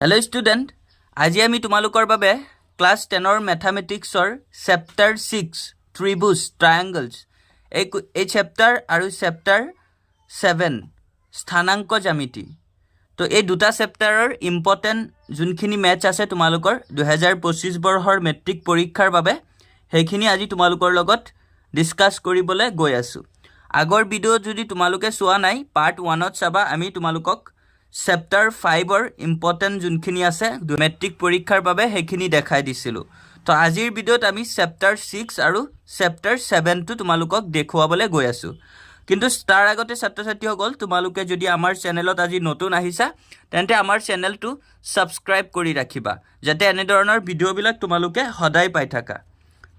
Hello student, আজি আমি তোমালোকৰ বাবে ক্লাস 10 ম্যাথমেটিক্সৰ চেপ্টাৰ 6 ত্ৰিভুজ ট্ৰায়াঙ্গলছ এই চেপ্টাৰ আৰু চেপ্টাৰ 7 স্থানাঙ্ক জ্যামিতি তো এই দুটা চেপ্টাৰৰ ইম্পৰ্টেন্ট যোনখিনি ম্যাথ আছে তোমালোকৰ 2025 বৰ্ষৰ মেট্ৰিক পৰীক্ষাৰ বাবে সেইখিনি আজি তোমালোকৰ লগত ডিসকাস কৰিবলৈ গৈ আছো আগৰ ভিডিও যদি তোমালোকে চোৱা নাই পাৰ্ট 1ত চাবা আমি তোমালোকক চেপ্টাৰ 5ৰ ইম্পৰ্টেন্ট যোনখিনি আছে মেট্ৰিক পৰীক্ষাৰ বাবে সেইখিনি দেখাই দিছিলো তো আজিৰ ভিডিওত আমি চেপ্টাৰ 6 আৰু চেপ্টাৰ 7 টো তোমালোকক দেখুৱাবলৈ গৈ আছো কিন্তু তাৰ আগতে ছাত্ৰ-ছাত্ৰীসকল তোমালোকে যদি আমাৰ চেনেলত আজি নতুন আহিছা তেন্তে আমাৰ চেনেলটো সাবস্ক্ৰাইব কৰি ৰাখিবা যাতে এনে ধৰণৰ ভিডিওবিলাক তোমালোকে সদায় পাই থাকা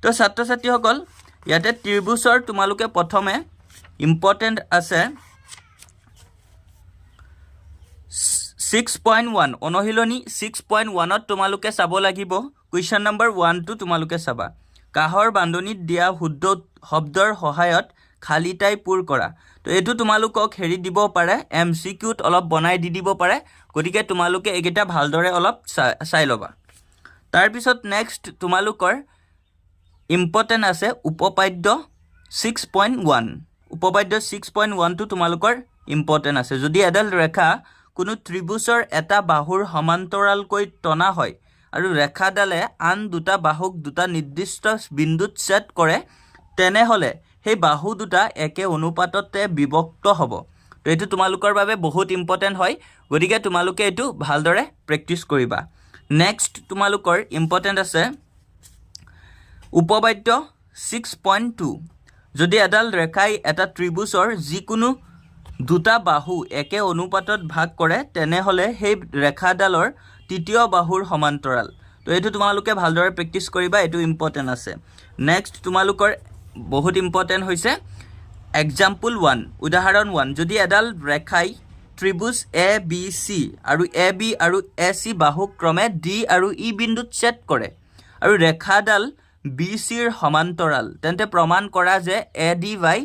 তো ছাত্ৰ-ছাত্ৰীসকল ইয়াতে ত্ৰিভুজৰ তোমালোকে প্ৰথমে ইম্পৰ্টেন্ট আছে 6.1 অনহিলনি 6.1 ত তোমালোকে চাব লাগিব কোৱেশ্চন নম্বৰ 1 টো তোমালোকে চাবা কাহৰ বান্ধনীত দিয়া শুদ্ধ শব্দৰ সহায়ত খালি ঠাই পূৰ কৰা তো এটো তোমালোকক হেৰি দিব পাৰে এমসিকিউত অলপ বনাই দিব পাৰে গতিকে তোমালোকে একেটা ভালদৰে অলপ চাই লবা তাৰ পিছত নেক্সট তোমালোকৰ ইম্পৰ্টেন্ট আছে উপপাদ্য 6.1 উপপাদ্য 6.1 টো তোমালোকৰ ইম্পৰ্টেন্ট আছে যদি এডাল ৰেখা কোনো ত্ৰিভুজৰ এটা বাহুৰ সমান্তৰালকৈ টনা হয় আৰু ৰেখাডালে আন দুটা বাহুক দুটা নিৰ্দিষ্ট বিন্দুত ছেদ কৰে তেনেহলে সেই বাহু দুটা একে অনুপাততে বিভক্ত হ'ব তো এটো তোমালোকৰ বাবে বহুত ইম্পৰ্টেন্ট হয় গতিকে তোমালোকে এটো ভালদৰে প্ৰেক্টিস কৰিবা নেক্সট তোমালোকৰ ইম্পৰ্টেন্ট আছে উপপাদ্য 6.2 যদি এডাল ৰেখাই এটা ত্ৰিভুজৰ যিকোনো দুটা বাহু একে অনুপাতত ভাগ কৰে তেনেহলে সেই ৰেখাডালৰ তৃতীয় বাহুৰ সমান্তৰাল তো এটো তোমালোকে ভালদৰে প্ৰেক্টিস কৰিবা এটো ইম্পৰ্টেন্ট আছে নেক্সট তোমালোকৰ বহুত ইম্পৰ্টেন্ট হৈছে এক্সাম্পল 1 উদাহৰণ 1 যদি এডাল ৰেখাই ত্ৰিভুজ ABC আৰু AB আৰু AC বাহু ক্ৰমে D আৰু E বিন্দুত ছেদ কৰে আৰু ৰেখাডাল BC ৰ সমান্তৰাল তেন্তে প্ৰমাণ কৰা যে AD by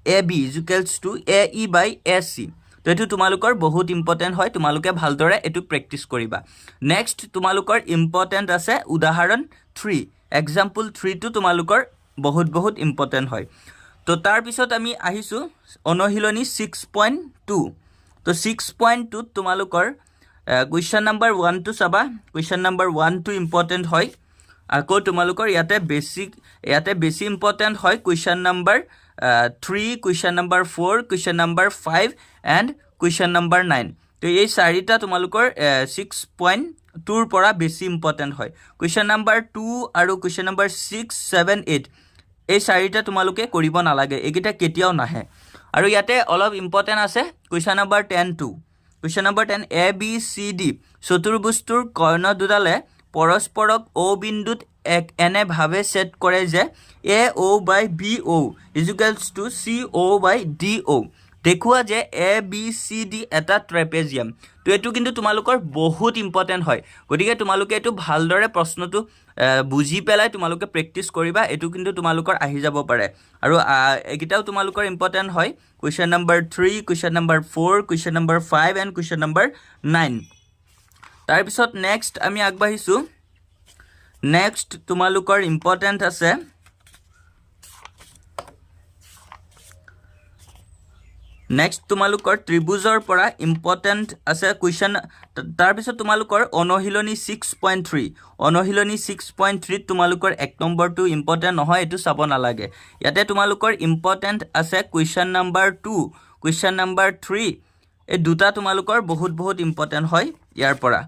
AB equals to AE by AC তো এটো তোমালোকৰ বহুত ইম্পৰ্টেন্ট হয় তোমালোকে ভালদৰে এটো প্ৰেক্টিস কৰিবা নেক্সট তোমালোকৰ ইম্পৰ্টেন্ট আছে উদাহৰণ 3 এক্সাম্পল 3 টো তোমালোকৰ বহুত ইম্পৰ্টেন্ট হয় তো তাৰ পিছত আমি আহিছো অনহিলনি 6.2 তো 6.2 ত তোমালোকৰ কোৱেশ্চন নম্বৰ 1 টো চাবা কোৱেশ্চন নম্বৰ 1 টো ইম্পৰ্টেন্ট হয় আকৌ তোমালোকৰ ইয়াতে বেছি ইম্পৰ্টেন্ট হয় question number 3 question number 4 question number 5 and question number 9 তো এই চাৰিটা তোমালোকৰ 6.2 ৰ পৰা বেছি ইম্পৰ্টেন্ট হয় question number 2 আৰু question number 6 7 8 এই চাৰিটা তোমালোকে কৰিব নালাগে একিটা কেতিয়াও নাহে আৰু ইয়াতে অলপ ইম্পৰ্টেন্ট আছে question number 10 2 question number 10 A B C D চতুৰ্ভুজটোৰ কৰ্ণ দুডালে পৰস্পৰক O বিন্দুত এনে ভাবে সেট কৰে যে AO by BO is equals to CO by DO দেখুৱা যে ABCD এটা ট্ৰেপেজিয়াম তো এটো কিন্তু তোমালোকৰ বহুত ইম্পৰ্টেন্ট হয় গতিকে তোমালোকে এটো ভালদৰে প্ৰশ্নটো বুজি পেলাই তোমালোকে প্ৰেক্টিস কৰিবা এটো কিন্তু তোমালোকৰ আহি যাব পাৰে আৰু একিটাও তোমালোকৰ ইম্পৰ্টেন্ট হয় question number 3 question number 4 question number 5 and question number 9 তাৰ পিছত নেক্সট আমি আগবাঢ়িছো নেক্সট তোমালোকৰ ইম্পৰ্টেন্ট আছে নেক্সট তোমালোকৰ ত্ৰিভুজৰ পৰা ইম্পৰ্টেন্ট আছে কোৱেশ্চন তাৰ পিছত তোমালোকৰ অনহিলনি 6.3 অনহিলনি 6.3 তোমালোকৰ এক নম্বৰটো ইম্পৰ্টেন্ট নহয় এটো চাব নালাগে ইয়াতে তোমালোকৰ ইম্পৰ্টেন্ট আছে কোৱেশ্চন নম্বৰ 2 কোৱেশ্চন নম্বৰ 3 এই দুটা তোমালোকৰ বহুত ইম্পৰ্টেন্ট হয় ইয়াৰ পৰা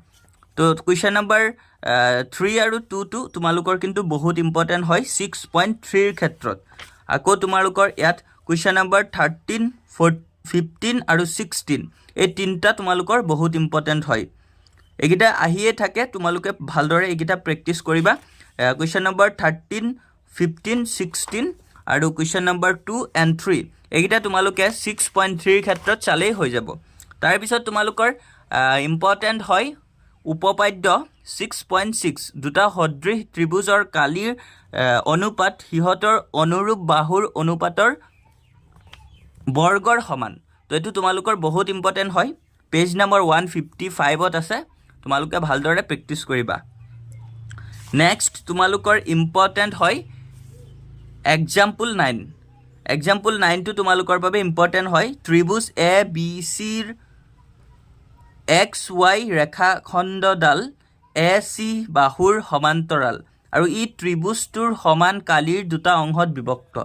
তো কোৱেশ্চন নম্বৰ 3 আৰু 2 টো তোমালোকৰ কিন্তু বহুত ইম্পৰ্টেন্ট হয় 6.3 ৰ ক্ষেত্ৰত আকৌ তোমালোকৰ ইয়াত কোৱেশ্চন নম্বৰ 13 15 আৰু 16 এই তিনটা তোমালোকৰ বহুত ইম্পৰ্টেন্ট হয় একিটা আহিয়ে থাকে তোমালোকে ভালদৰে একিটা প্ৰেক্টিস কৰিবা কোৱেশ্চন নম্বৰ 13 15 16 আৰু কোৱেশ্চন নম্বৰ 2 and 3 একিটা তোমালোকে 6.3 ৰ ক্ষেত্ৰত চালেই হৈ যাব তাৰ পিছত তোমালোকৰ ইম্পৰ্টেন্ট হয় উপপাদ্য 6.6 দুটা সদৃশ ত্ৰিভুজৰ কালিৰ অনুপাত হিহতৰ অনুৰূপ বাহুৰ অনুপাতৰ বৰ্গৰ সমান তো এটো তোমালোকৰ বহুত ইম্পৰ্টেন্ট হয় পেজ নম্বৰ 155 ত আছে তোমালোকে ভালদৰে প্ৰেক্টিছ কৰিবা নেক্সট তোমালোকৰ ইম্পৰ্টেন্ট হয় এক্সাম্পল 9 এক্সাম্পল 9 টো তোমালোকৰ বাবে ইম্পৰ্টেন্ট হয় ত্ৰিভুজ এ বি সি ৰ XY ৰেখাখণ্ডডাল AC বাহুৰ সমান্তৰাল আৰু ই ত্ৰিভুজটোৰ সমান কালিৰ দুটা অংশত বিভক্ত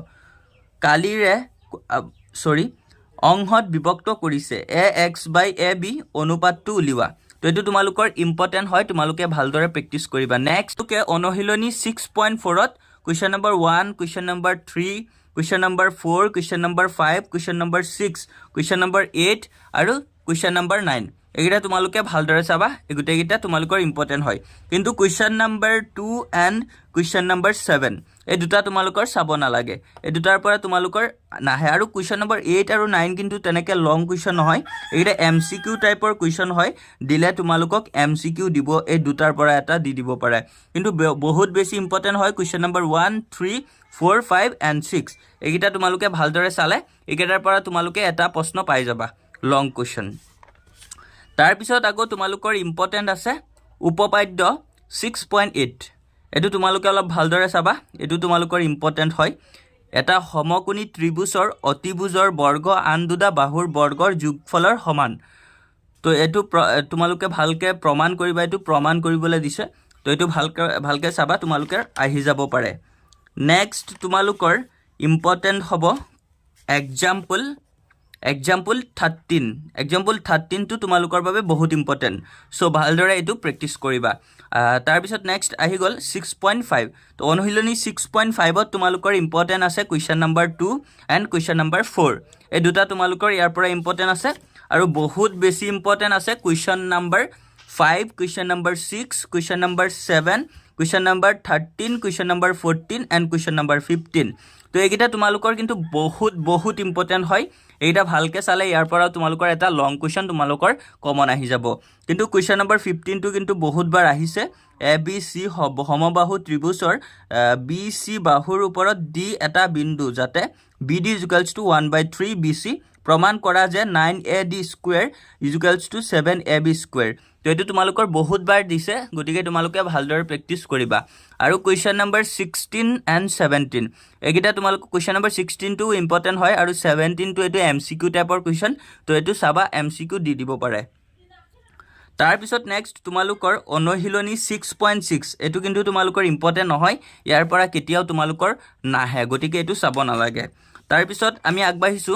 অংশত বিভক্ত কৰিছে AX/AB অনুপাতটো উলিওৱা তো এটো তোমালোকৰ ইম্পৰ্টেন্ট হয় তোমালোকে ভালদৰে প্ৰেক্টিছ কৰিবা নেক্সট কে অনুশীলনী 6.4 ত question number 1 question number 3 question number 4 question number 5 question number 6 question number 8 আৰু কোৱেশ্চন নম্বৰ 9 এগিটা তোমালোকে ভালদৰে চাবা এগুটেগিটা তোমালোকৰ ইম্পৰ্টেন্ট হয় কিন্তু question number 2 and question number 7 এই দুটা তোমালোকৰ চাব নালাগে এই দুটাৰ পৰা তোমালোকৰ নাহে আৰু কোৱেশ্চন নম্বৰ 8 আৰু 9 কিন্তু তেনেকে লং কোৱেশ্চন নহয় এগিটা MCQ টাইপৰ কোৱেশ্চন হয় দিলে তোমালোকক MCQ দিব এই দুটাৰ পৰা এটা দি দিব পাৰে কিন্তু বহুত বেছি ইম্পৰ্টেন্ট হয় কোৱেশ্চন নম্বৰ 1 3 4 5 and 6 এগিটা তোমালোকে ভালদৰে চালে এগিটাৰ পৰা তোমালোকে এটা প্ৰশ্ন পাই যাবা লং কোৱেশ্চন তাৰ পিছত আকৌ তোমালোকৰ ইম্পৰ্টেন্ট আছে উপপাদ্য 6.8 এটো তোমালোকে অলপ ভালদৰে চাবা এটো তোমালোকৰ ইম্পৰ্টেন্ট হয় এটা সমকোণী ত্ৰিভুজৰ অতিভুজৰ বৰ্গ আন দুটা বাহুৰ বৰ্গৰ যোগফলৰ সমান তো এটো তোমালোকে ভালকে প্ৰমাণ কৰিবা এটো প্ৰমাণ কৰিবলৈ দিছে তো এটো ভালকে চাবা তোমালোকে আহি যাব পাৰে নেক্সট তোমালোকৰ ইম্পৰ্টেন্ট হ'ব এক্সাম্পল 13 টো তোমালোকৰ বাবে বহুত ইম্পৰ্টেন্ট সো ভালদৰে এটো প্ৰেক্টিছ কৰিবা তাৰ পিছত নেক্সট আহি গল 6.5 তো অনুশীলনী 6.5 ত তোমালোকৰ ইম্পৰ্টেন্ট আছে question number 2 and question number 4 এই দুটা তোমালোকৰ ইয়াৰ পৰা ইম্পৰ্টেন্ট আছে আৰু বহুত বেছি ইম্পৰ্টেন্ট আছে question number 5 question number 6 question number 7 question number 13 question number 14 and question number 15 তো এইগিটা তোমালোকৰ কিন্তু বহুত ইম্পৰ্টেন্ট হয় এইটা ভালকে চালে ইয়াৰ পৰা তোমালোকৰ এটা লং কোৱেশ্চন তোমালোকৰ কমন আহি যাব কিন্তু কোৱেশ্চন নম্বৰ 15 টো কিন্তু বহুত বাৰ আহিছে ABC সমবাহু ত্ৰিভুজৰ BC বাহুৰ ওপৰত D এটা বিন্দু যাতে BD = 1/3 BC প্ৰমাণ কৰা যে 9AD স্কয়াৰ = 7AB স্কয়াৰ তো এটো তোমালোকৰ বহুত বাৰ দিছে গতিকে তোমালোকে ভালদৰে প্ৰেক্টিছ কৰিবা আৰু কোৱেশ্চন নম্বৰ 16 and 17 এগিটা তোমালোকৰ কোৱেশ্চন নম্বৰ 16 টো ইম্পৰ্টেন্ট হয় আৰু 17 টো এটো MCQ টাইপৰ কোৱেশ্চন তো এটো চাবা MCQ দি দিব পাৰে তাৰ পিছত নেক্সট তোমালোকৰ অনুশীলনী 6.6 এটো কিন্তু তোমালোকৰ ইম্পৰ্টেন্ট নহয় ইয়াৰ পৰা কেতিয়াও তোমালোকৰ নাহে গতিকে এটো চাব নালাগে তাৰ পিছত আমি আগবাঢ়িছো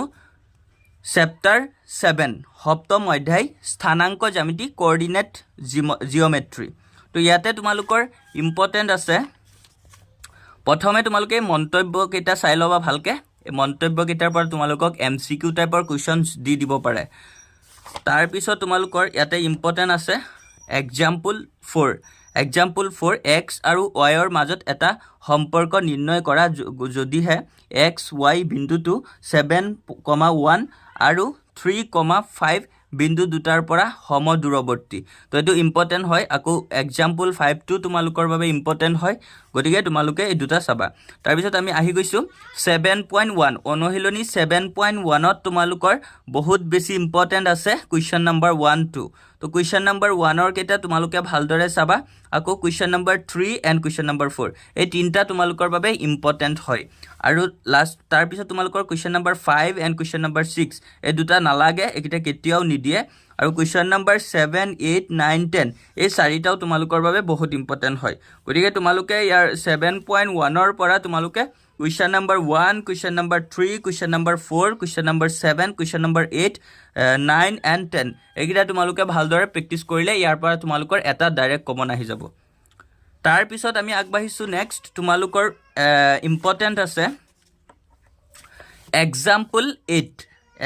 চেপ্টাৰ 7 সপ্তম অধ্যায় স্থানাংক জ্যামিতি কোঅৰ্ডিনেট জিওমেট্ৰি তো ইয়াতে তোমালোকৰ ইম্পৰ্টেন্ট আছে প্ৰথমে তোমালোকে মন্তব্য কেইটা চাই লবা ভালকে এই মন্তব্য কেইটাৰ পৰা তোমালোকক MCQ টাইপৰ কোৱেশ্চনছ দি দিব পাৰে তাৰ পিছত তোমালোকৰ ইয়াতে ইম্পৰ্টেন্ট আছে এক্সাম্পল 4 x আৰু y ৰ মাজত এটা সম্পৰ্ক নিৰ্ণয় কৰা যদিহে x y বিন্দুটো 7,1 আৰু 3,5 বিন্দু দুটাৰ পৰা সমদূৰৱৰ্তী তো এটো ইম্পৰ্টেন্ট হয় আকৌ এক্সাম্পল 5 টো তোমালোকৰ বাবে ইম্পৰ্টেন্ট হয় গতিকে তোমালোকে এই দুটা চাবা তাৰ পিছত আমি আহি গৈছো 7.1 অনুশীলনী 7.1 ত তোমালোকৰ বহুত বেছি ইম্পৰ্টেন্ট আছে কোৱেশ্চন নম্বৰ 1 2 তো কোৱেশ্চন নম্বৰ 1 ৰ কেটা তোমালোকে ভালদৰে চাবা আকৌ question number 3 and question number 4 এই তিনটা তোমালোকৰ বাবে ইম্পৰ্টেন্ট হয় আৰু লাষ্ট তাৰ পিছত তোমালোকৰ question number 5 and question number 6 এই দুটা নালাগে একিটা কেতিয়াও নিদিয়ে আৰু কোৱেশ্চন নম্বৰ 7 8 9 10 এই চাৰিটাও তোমালোকৰ বাবে বহুত ইম্পৰ্টেন্ট হয় গতিকে তোমালোকে ইয়াৰ 7.1 ৰ পৰা তোমালোকে Question number 1, question number 3, question number 4, question number 7, question number 8, 9 and 10. এগিটা তোমালোকে ভালদৰে প্ৰেক্টিছ কৰিলে ইয়াৰ পৰা তোমালোকৰ এটা ডাইৰেক্ট কমন আহি যাব তাৰ পিছত আমি আগবাঢ়িছো নেক্সট তোমালোকৰ ইম্পৰ্টেন্ট আছে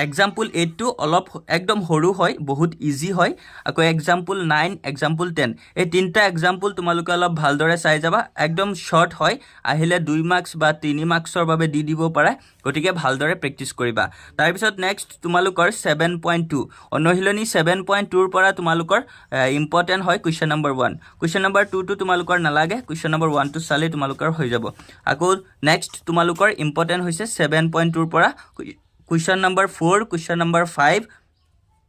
Example 8 টো অলপ একদম সৰু হয় বহুত ইজি হয় আকৌ example 9 example 10 এই তিনটা example তোমালোকে অলপ ভালদৰে চাই যাবা একদম শৰ্ট হয় আহিলে 2 মাৰ্কস বা 3 মাৰ্কসৰ বাবে দি দিব পাৰে গতিকে ভালদৰে প্ৰেক্টিছ কৰিবা তাৰ পিছত নেক্সট তোমালোকৰ 7.2 অনুশীলনী 7.2 ৰ পৰা তোমালোকৰ ইম্পৰ্টেন্ট হয় question number 1 question number 2 টো তোমালোকৰ নালাগে question number 1 টো চালে তোমালোকৰ হৈ যাব আকৌ নেক্সট তোমালোকৰ ইম্পৰ্টেন্ট হৈছে 7.2 ৰ পৰা Question number 4, question number 5,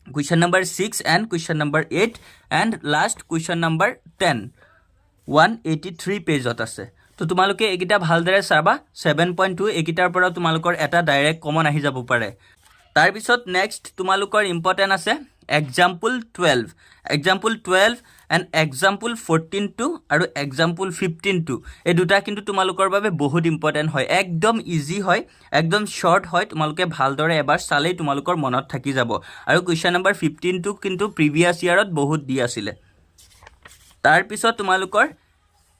question number 6 and question number 8 and last question number 10 183 পেজত আছে তো তোমালোকে একিটা ভালদৰে চাবা 7.2 একিটাৰ পৰা তোমালোকৰ এটা ডাইৰেক্ট কমন আহি যাব পাৰে তাৰ পিছত নেক্সট তোমালোকৰ ইম্পৰ্টেন্ট আছে example 12 and example 14 আৰু example 15 এই দুটা কিন্তু তোমালোকৰ বাবে বহুত ইম্পৰ্টেন্ট হয় একদম ইজি হয় একদম শৰ্ট হয় তোমালোকে ভালদৰে এবাৰ চালেই তোমালোকৰ মনত থাকি যাব আৰু কোৱেশ্চন নম্বৰ 15 কিন্তু প্ৰিভিয়াস ইয়াৰত বহুত দি আছিল তাৰ পিছত তোমালোকৰ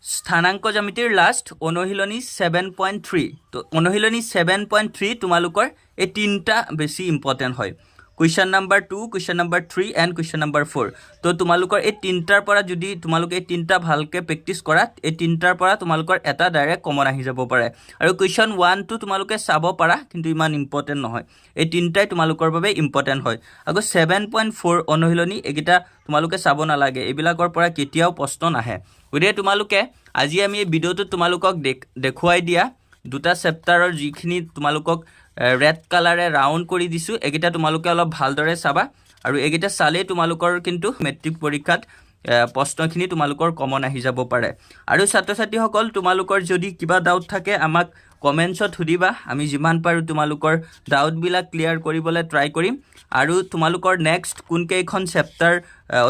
স্থানাঙ্ক জ্যামিতিৰ লাষ্ট অনুশীলনী 7.3 তো অনুশীলনী 7.3 তোমালোকৰ এই তিনটা বেছি ইম্পৰ্টেন্ট হয় question number 2 question number 3 and question number 4 তো তোমালোকৰ এই তিনটাৰ পৰা যদি তোমালোকে এই তিনটা ভালকে প্ৰেক্টিস কৰা এই তিনটাৰ পৰা তোমালোকৰ এটা ডাইৰেক্ট কমন আহি যাব পাৰে আৰু question 1 টো তোমালোকে চাব পাৰা কিন্তু ইমান ইম্পৰ্টেন্ট নহয় এই তিনটাই তোমালোকৰ বাবে ইম্পৰ্টেন্ট হয় আকৌ 7.4 অনুশীলনী একিটা তোমালোকে চাব নালাগে এবিলাকৰ পৰা কেতিয়াও প্ৰশ্ন নাহে গতিকে তোমালোকে আজি আমি এই ভিডিওটো তোমালোকক দেখুৱাই দিয়া দুটা চেপ্টাৰৰ যিখিনি তোমালোকক ৰেড কালাৰে ৰাউন্ড কৰি দিছো একিটা তোমালোকে অলপ ভালদৰে চাবা আৰু একিটা চালে তোমালোকৰ কিন্তু মেট্ৰিক পৰীক্ষাত প্ৰশ্নখিনি তোমালোকৰ কমন আহি যাব পাৰে আৰু ছাত্ৰ-ছাত্ৰী সকল তোমালোকৰ যদি কিবা ডাউট থাকে আমাক কমেন্টছত হুদিবা আমি যিমান পাৰো তোমালোকৰ ডাউট বিলাক ক্লিয়াৰ কৰিবলৈ ট্ৰাই কৰিম আৰু তোমালোকৰ নেক্সট কোন কেইখন চেপ্টাৰ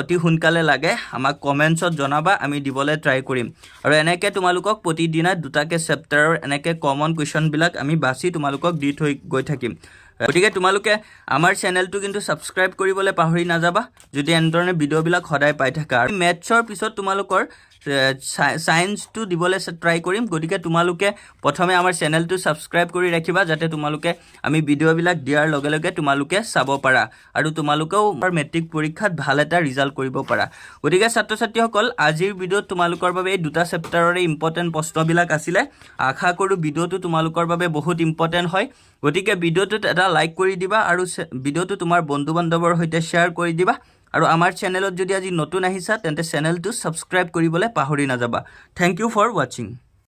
অতি হুনকালে লাগে আমাক কমেন্টছত জনাবা আমি দিবলৈ ট্ৰাই কৰিম আৰু এনেকৈ তোমালোকক প্ৰতিদিনা দুটাকে চেপ্টাৰৰ এনেকৈ কমন কোৱেশ্চন বিলাক আমি বাছি তোমালোকক দি থৈ গৈ থাকিম গতিকে তোমালোকে আমাৰ চেনেলটো কিন্তু সাবস্ক্ৰাইব কৰিবলৈ পাহৰি নাযাবা যদি এনেধৰণে ভিডিওবিলাক সদায় পাই থাকা আৰু মেথছৰ পিছত তোমালোকৰ সায়েন্স টু দিবলৈ ট্ৰাই কৰিম গতিকে তোমালোকে প্ৰথমে আমাৰ চেনেলটো সাবস্ক্ৰাইব কৰি ৰাখিবা যাতে তোমালোকে আমি ভিডিওবিলাক দিয়াৰ লগে লগে তোমালোকে চাব পাৰা আৰু তোমালোকেও মেট্ৰিক পৰীক্ষাত ভাল এটা ৰিজাল্ট কৰিব পাৰা গতিকে ছাত্ৰ-ছাত্ৰীসকল আজিৰ ভিডিওত তোমালোকৰ বাবে এই দুটা চেপ্টাৰৰে ইম্পৰ্টেন্ট প্ৰশ্নবিলাক আছিল আশা কৰো ভিডিওটো তোমালোকৰ বাবে বহুত ইম্পৰ্টেন্ট হয় গতিকে ভিডিওটোত এটা লাইক কৰি দিবা আৰু ভিডিওটো তোমাৰ বন্ধু-বান্ধৱৰ সৈতে শেয়াৰ কৰি দিবা আৰু আমাৰ চেনেলত যদি আজি নতুন আহিছা তেন্তে চেনেলটো সাবস্ক্ৰাইব কৰিবলৈ পাহৰি নাযাবা থ্যাংক ইউ ফৰ ওয়াচিং